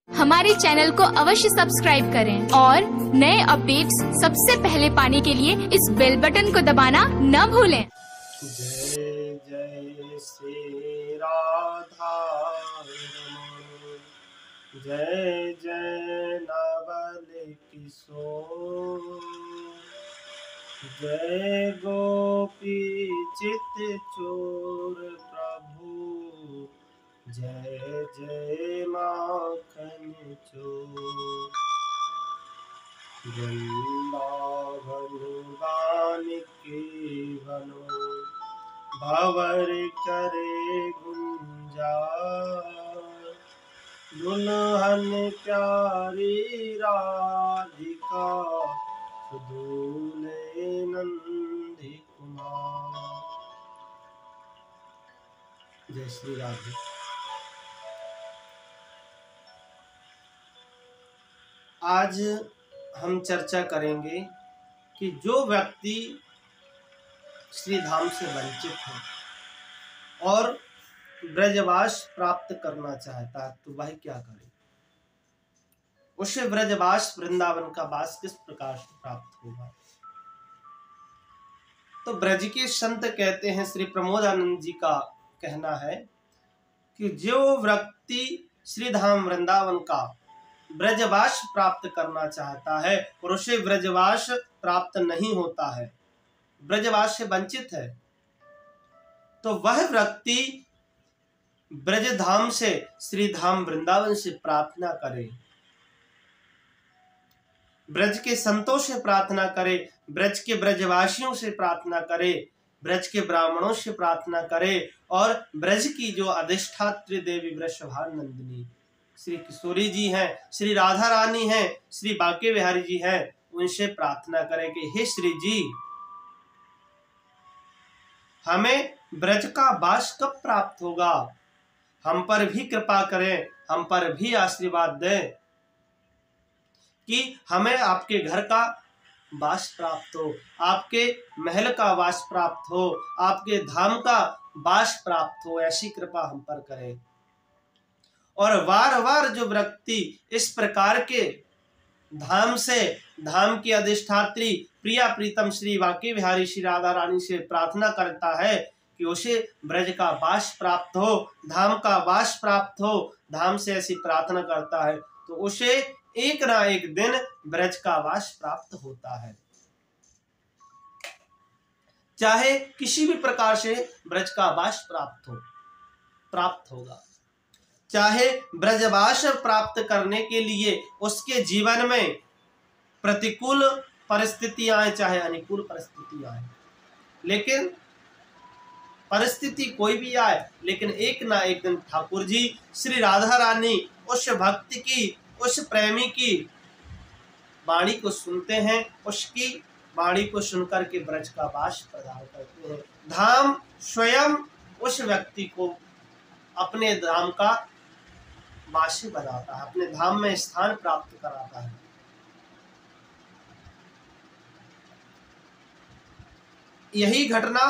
हमारे चैनल को अवश्य सब्सक्राइब करें और नए अपडेट्स सबसे पहले पाने के लिए इस बेल बटन को दबाना न भूलें। जय जय श्री राधा जय जय नवल किशोर जय गोपी चित चोर प्रभु जय जय माखन चोर वृंदावन वानिकी बनो भवर करे गुंजार दुल्हन प्यारी राधिका दूल्हे नंदी कुमार। जय श्री राधे। आज हम चर्चा करेंगे कि जो व्यक्ति श्री धाम से वंचित है और ब्रजवास प्राप्त करना चाहता है तो वह क्या करे, उसे ब्रजवास वृंदावन का वास किस प्रकार से प्राप्त होगा। तो ब्रज के संत कहते हैं, श्री प्रमोदानंद जी का कहना है कि जो व्यक्ति श्री धाम वृंदावन का ब्रजवास प्राप्त करना चाहता है और उसे ब्रजवास प्राप्त नहीं होता है, ब्रजवास से वंचित है, तो वह व्यक्ति ब्रज धाम से श्री धाम वृंदावन से प्रार्थना करे, ब्रज के संतों से प्रार्थना करे, ब्रज के ब्रजवासियों से प्रार्थना करे, ब्रज के ब्राह्मणों से प्रार्थना करे और ब्रज की जो अधिष्ठात्री देवी वृषभानंदिनी श्री किशोरी जी हैं, श्री राधा रानी हैं, श्री बांके बिहारी जी हैं, उनसे प्रार्थना करें कि हे श्री जी, हमें ब्रज का वास कब प्राप्त होगा, हम पर भी कृपा करें, हम पर भी आशीर्वाद दें कि हमें आपके घर का वास प्राप्त हो, आपके महल का वास प्राप्त हो, आपके धाम का वास प्राप्त हो, ऐसी कृपा हम पर करें। और बार बार जो व्यक्ति इस प्रकार के धाम से, धाम की अधिष्ठात्री प्रिया प्रीतम श्री बांके बिहारी श्री राधा रानी से प्रार्थना करता है कि उसे ब्रज का वास प्राप्त हो, धाम का वास प्राप्त हो, धाम से ऐसी प्रार्थना करता है तो उसे एक ना एक दिन ब्रज का वास प्राप्त होता है। चाहे किसी भी प्रकार से ब्रज का वास प्राप्त होगा। चाहे ब्रजवास प्राप्त करने के लिए उसके जीवन में प्रतिकूल परिस्थिति आए, चाहे अनुकूल परिस्थिति आए, लेकिन परिस्थिति कोई भी आए, लेकिन एक ना एक दिन ठाकुर जी श्री राधा रानी उस भक्ति की, उस प्रेमी की वाणी को सुनते हैं, उसकी वाणी को सुनकर के ब्रज का वास प्रदान करते हैं। धाम स्वयं उस व्यक्ति को अपने धाम का वासी बनाता है, अपने धाम में स्थान प्राप्त कराता है। यही घटना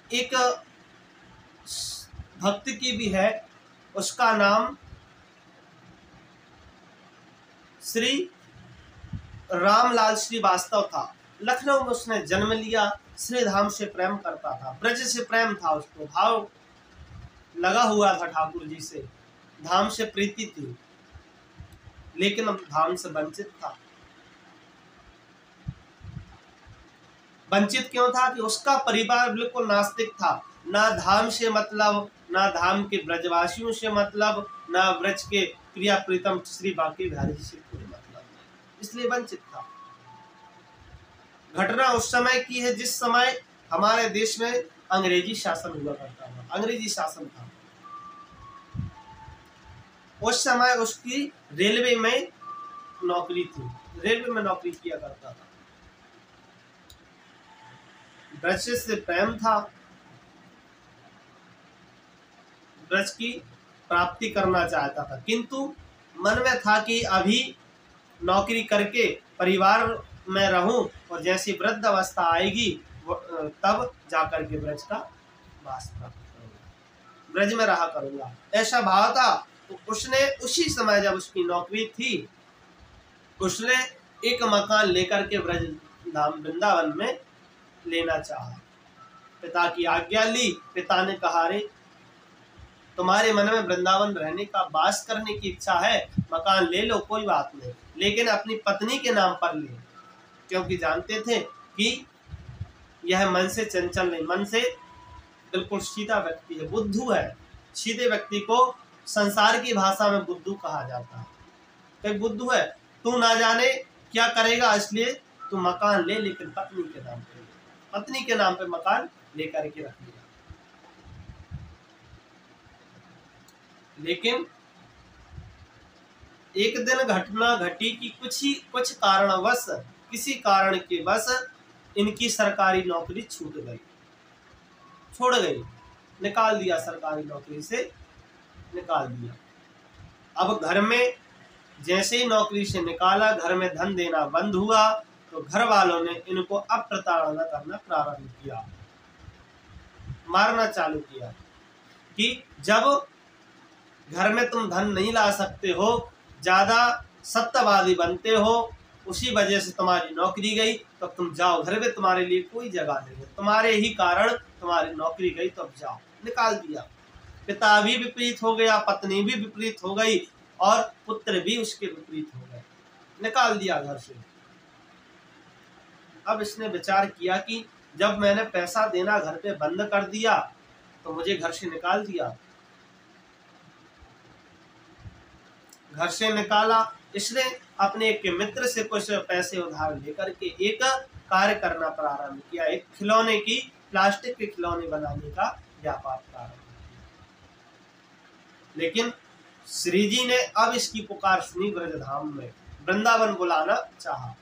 एक भक्त की भी है, उसका नाम श्री रामलाल श्रीवास्तव था। लखनऊ में उसने जन्म लिया, श्री धाम से प्रेम करता था, ब्रज से प्रेम था, उसको भाव लगा हुआ था ठाकुर जी से, धाम से प्रीति थी, लेकिन अब धाम से वंचित था। वंचित क्यों था कि उसका परिवार बिल्कुल नास्तिक था, ना धाम से मतलब, ना धाम के ब्रजवासियों से मतलब, ना ब्रज के प्रिया प्रीतम श्री बांके बिहारी जी से कोई मतलब, इसलिए वंचित था। घटना उस समय की है जिस समय हमारे देश में अंग्रेजी शासन हुआ करता था, अंग्रेजी शासन था। उस समय उसकी रेलवे में नौकरी थी, रेलवे में नौकरी किया करता था। ब्रज से प्रेम था, ब्रज की प्राप्ति करना चाहता था, किंतु मन में था कि अभी नौकरी करके परिवार में रहूं और जैसी वृद्ध अवस्था आएगी तब जाकर के ब्रज का वास प्राप्त करूंगा। ब्रज में रहा करूंगा, ऐसा भाव था। तो उसने उसी समय जब उसकी नौकरी थी, उसने एक मकान लेकर के ब्रज धाम वृंदावन में लेना चाहा। पिता की आज्ञा ली। पिता ने कहा, रे तुम्हारे मन में वृंदावन रहने का, वास करने की इच्छा है, मकान ले लो, कोई बात नहीं, लेकिन अपनी पत्नी के नाम पर ले, क्योंकि जानते थे कि यह मन से चंचल नहीं, मन से बिल्कुल सीधा व्यक्ति है, बुद्धू है। सीधे व्यक्ति को संसार की भाषा में बुद्धू कहा जाता है। कई बुद्धू है, तू ना जाने क्या करेगा, इसलिए तू मकान ले, लेकिन पत्नी के नाम पे, पत्नी के नाम पे मकान लेकर के रख लिया। लेकिन एक दिन घटना घटी कि कुछ कारणवश, किसी कारण के वश इनकी सरकारी नौकरी छोड़ गई, निकाल दिया, सरकारी नौकरी से निकाल दिया। अब घर में जैसे ही नौकरी से निकाला, घर में धन देना बंद हुआ, तो घर वालों ने इनको अप्रताड़ना करना प्रारंभ किया, मारना चालू किया कि जब घर में तुम धन नहीं ला सकते हो, ज्यादा सत्यवादी बनते हो, उसी वजह से तुम्हारी नौकरी गई, तो तुम जाओ, घर में तुम्हारे लिए कोई जगह नहीं है, तुम्हारे ही कारण तुम्हारी नौकरी गई, तो अब जाओ। निकाल दिया। पिता भी विपरीत हो गया, पत्नी भी विपरीत हो गई, और पुत्र भी उसके विपरीत हो गए, निकाल दिया घर से। अब इसने विचार किया कि जब मैंने पैसा देना घर पे बंद कर दिया, तो मुझे घर से निकाल दिया। घर से निकाला, इसने अपने एक मित्र से कुछ पैसे उधार लेकर के एक कार्य करना प्रारंभ किया, एक खिलौने की, प्लास्टिक के खिलौने बनाने का व्यापार प्रारंभ किया। लेकिन श्री जी ने अब इसकी पुकार सुनी, ब्रजधाम में वृंदावन बुलाना चाहा।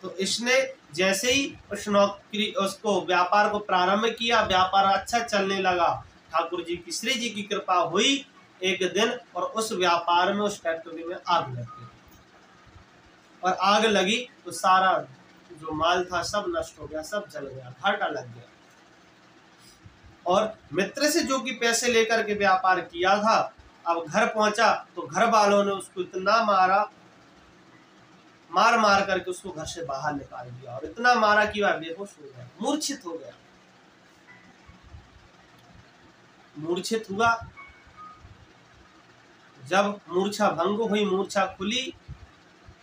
तो इसने जैसे ही उसको व्यापार को प्रारंभ किया, व्यापार अच्छा चलने लगा। ठाकुर जी की, श्री जी की कृपा हुई एक दिन, और उस व्यापार में, उस फैक्ट्री में आग लग गई, और आग लगी तो सारा जो माल था सब नष्ट हो गया, सब जल गया, घाटा लग गया। और मित्र से जो कि पैसे लेकर के व्यापार किया था, अब घर पहुंचा तो घर वालों ने उसको इतना मारा, मार करके उसको घर से बाहर निकाल दिया, और इतना मारा कि वह बेहोश हो गया, मूर्छित हो गया। मूर्छित हुआ, जब मूर्छा भंग हुई, मूर्छा खुली,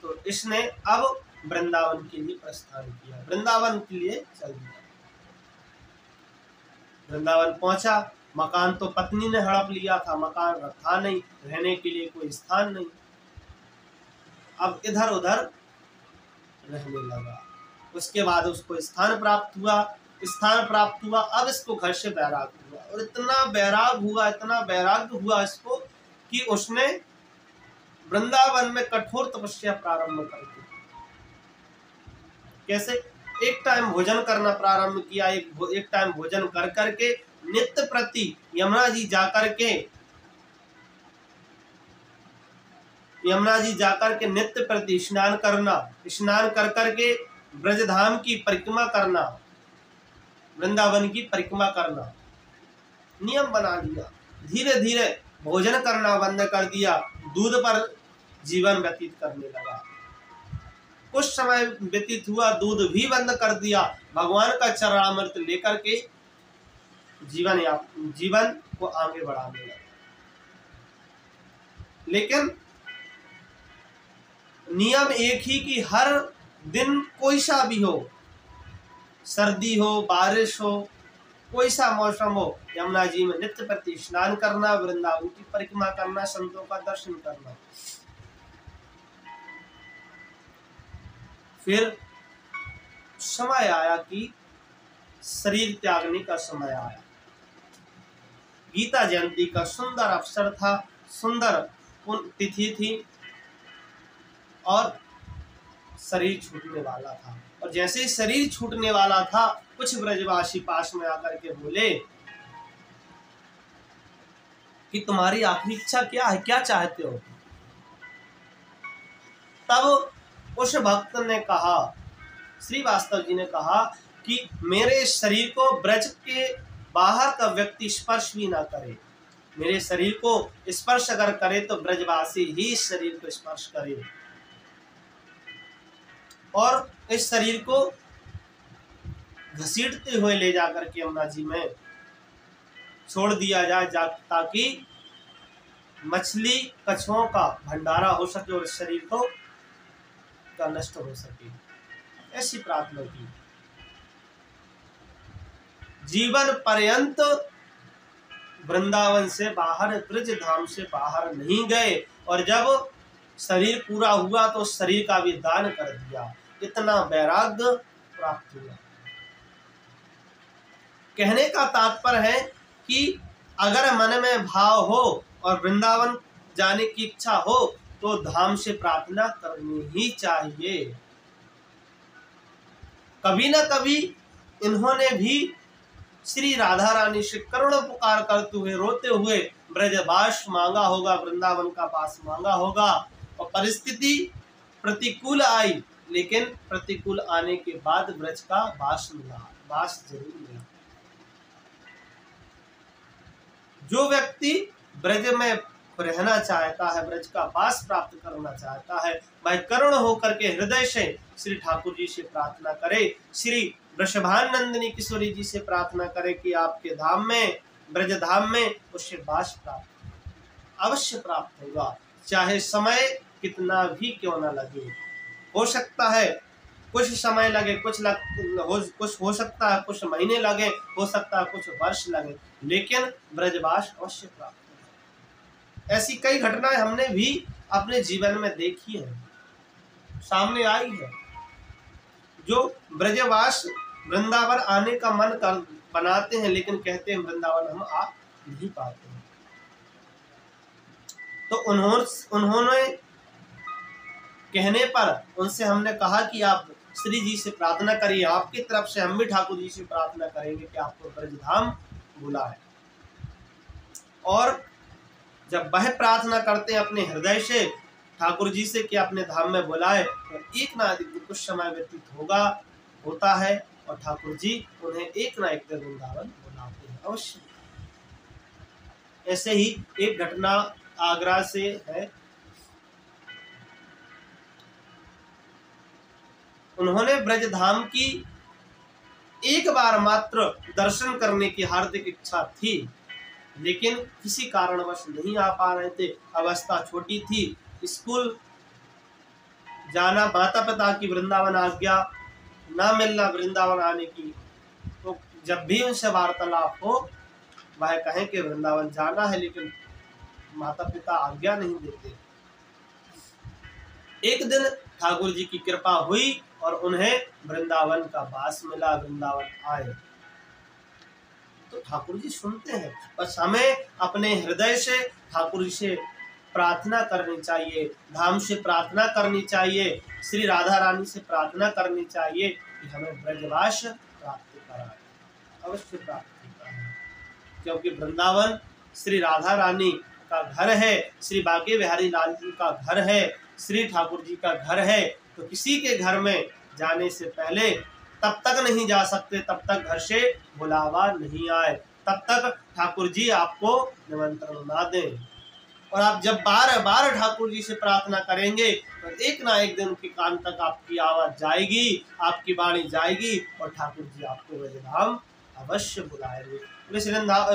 तो इसने अब वृंदावन के लिए प्रस्थान किया, वृंदावन के लिए चल दिया। वृंदावन पहुंचा, मकान तो पत्नी ने हड़प लिया था, मकान था नहीं, रहने के लिए कोई स्थान नहीं। अब इधर उधर रहने लगा। उसके बाद उसको स्थान प्राप्त हुआ। अब इसको घर से वैराग हुआ, और इतना वैराग हुआ इसको कि उसने वृंदावन में कठोर तपस्या प्रारंभ कर दी। कैसे? एक टाइम भोजन करना प्रारंभ किया। एक टाइम भोजन कर करके नित्य प्रति यमुना जी जाकर के नित्य प्रति स्नान कर करके ब्रजधाम की परिक्रमा करना, वृंदावन की परिक्रमा करना नियम बना लिया। धीरे धीरे भोजन करना बंद कर दिया, दूध पर जीवन व्यतीत करने लगा। कुछ समय व्यतीत हुआ, दूध भी बंद कर दिया, भगवान का चरणामृत लेकर के जीवन को आगे बढ़ाने लगा। लेकिन नियम एक ही कि हर दिन कोई सा भी हो, सर्दी हो, बारिश हो, कोई सा मौसम हो, यमुना जी में नित्य प्रति स्नान करना, वृंदावन की परिक्रमा करना, संतों का दर्शन करना। फिर समय आया कि शरीर त्यागने का समय आया। गीता जयंती का सुंदर अवसर था, सुंदर तिथि थी, और शरीर छूटने वाला था। और जैसे शरीर छूटने वाला था, कुछ ब्रजवासी पास में आकर के बोले कि तुम्हारी आखिरी इच्छा क्या है, क्या चाहते हो? तब उस भक्त ने कहा, श्रीवास्तव जी ने कहा कि मेरे शरीर को ब्रज के बाहर का व्यक्ति स्पर्श भी ना करे, मेरे शरीर को स्पर्श अगर करे तो ब्रजवासी ही इस शरीर को स्पर्श करे और इस शरीर को घसीटते हुए ले जाकर के यमुना जी में छोड़ दिया जाए, ताकि मछली कछुओं का भंडारा हो सके और इस शरीर को का नष्ट हो सके। ऐसी प्रार्थना की। जीवन पर्यंत वृंदावन से बाहर, ब्रज धाम से बाहर नहीं गए और जब शरीर पूरा हुआ तो शरीर का भी दान कर दिया। इतना वैराग्य प्राप्त हुआ। कहने का तात्पर्य है कि अगर मन में भाव हो और वृंदावन जाने की इच्छा हो तो धाम से प्रार्थना करनी ही चाहिए। कभी न कभी इन्होंने भी श्री राधा रानी से करुण पुकार करते हुए, रोते हुए ब्रजवास मांगा होगा, वृंदावन का वास मांगा होगा और परिस्थिति प्रतिकूल आई, लेकिन प्रतिकूल आने के बाद ब्रज का वास मिला, वास जरूर मिला। जो व्यक्ति ब्रज में रहना चाहता है, ब्रज का वास प्राप्त करना चाहता है, वह करुण होकर के हृदय से श्री ठाकुर जी से प्रार्थना करे, श्री वृषभानंदिनी किशोरी जी से प्रार्थना करे कि आपके धाम में, ब्रज धाम में उसे वास प्राप्त अवश्य प्राप्त होगा, चाहे समय कितना भी क्यों न लगे। हो सकता है कुछ समय लगे, कुछ हो सकता है कुछ महीने लगे, हो सकता है कुछ वर्ष लगे, लेकिन ब्रजवास अवश्य प्राप्त होगा। ऐसी कई घटनाएं हमने भी अपने जीवन में देखी है, सामने आई है। जो ब्रजवास वृंदावन आने का मन कर बनाते हैं, लेकिन कहते हैं वृंदावन हम आ नहीं पाते हैं। तो उन्होंने कहने पर उनसे हमने कहा कि आप श्री जी से प्रार्थना करिए, आपकी तरफ से हम भी ठाकुर जी से प्रार्थना करेंगे कि आपको ब्रजधाम बुलाए। और जब वह प्रार्थना करते हैं अपने हृदय से ठाकुर जी से कि अपने धाम में बुलाए, तो एक ना एक कुछ समय व्यतीत होता है और ठाकुर जी उन्हें एक ना एक दिन वृंदावन बुलाते हैं अवश्य। ऐसे ही एक घटना आगरा से है। उन्होंने ब्रजधाम की एक बार मात्र दर्शन करने की हार्दिक इच्छा थी, लेकिन किसी कारणवश नहीं आ पा रहे थे। अवस्था छोटी थी, स्कूल जाना, माता पिता की वृंदावन आज्ञा ना मिलना वृंदावन आने की। तो जब भी उनसे वार्तालाप हो, वह कहें कि वृंदावन जाना है, लेकिन माता पिता आज्ञा नहीं देते। एक दिन ठाकुर जी की कृपा हुई और उन्हें वृंदावन का वास मिला, वृंदावन आए। तो ठाकुर जी सुनते हैं, बस हमें अपने हृदय से ठाकुर जी से प्रार्थना करनी चाहिए, धाम से प्रार्थना करनी चाहिए, श्री राधा रानी से प्रार्थना करनी चाहिए कि हमें ब्रजवास प्राप्त कराए, अवश्य प्राप्त होता है। क्योंकि वृंदावन श्री राधा रानी का घर है, श्री बांके बिहारी लाल जी का घर है, श्री ठाकुर जी का घर है। तो किसी के घर में जाने से पहले तब तक नहीं जा सकते, तब तक घर से बुलावा नहीं आए, तब तक ठाकुर जी आपको निमंत्रण ना दें। और आप जब बार बार ठाकुर जी से प्रार्थना करेंगे तो एक ना एक दिन के कान तक आपकी आवाज जाएगी, आपकी वाणी जाएगी और ठाकुर जी आपको ब्रजधाम अवश्य बुलाएंगे।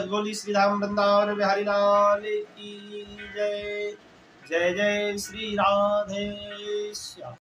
बोली श्री धाम वृंदावन बिहारी लाल की जय। जय जय श्री राधे श्याम।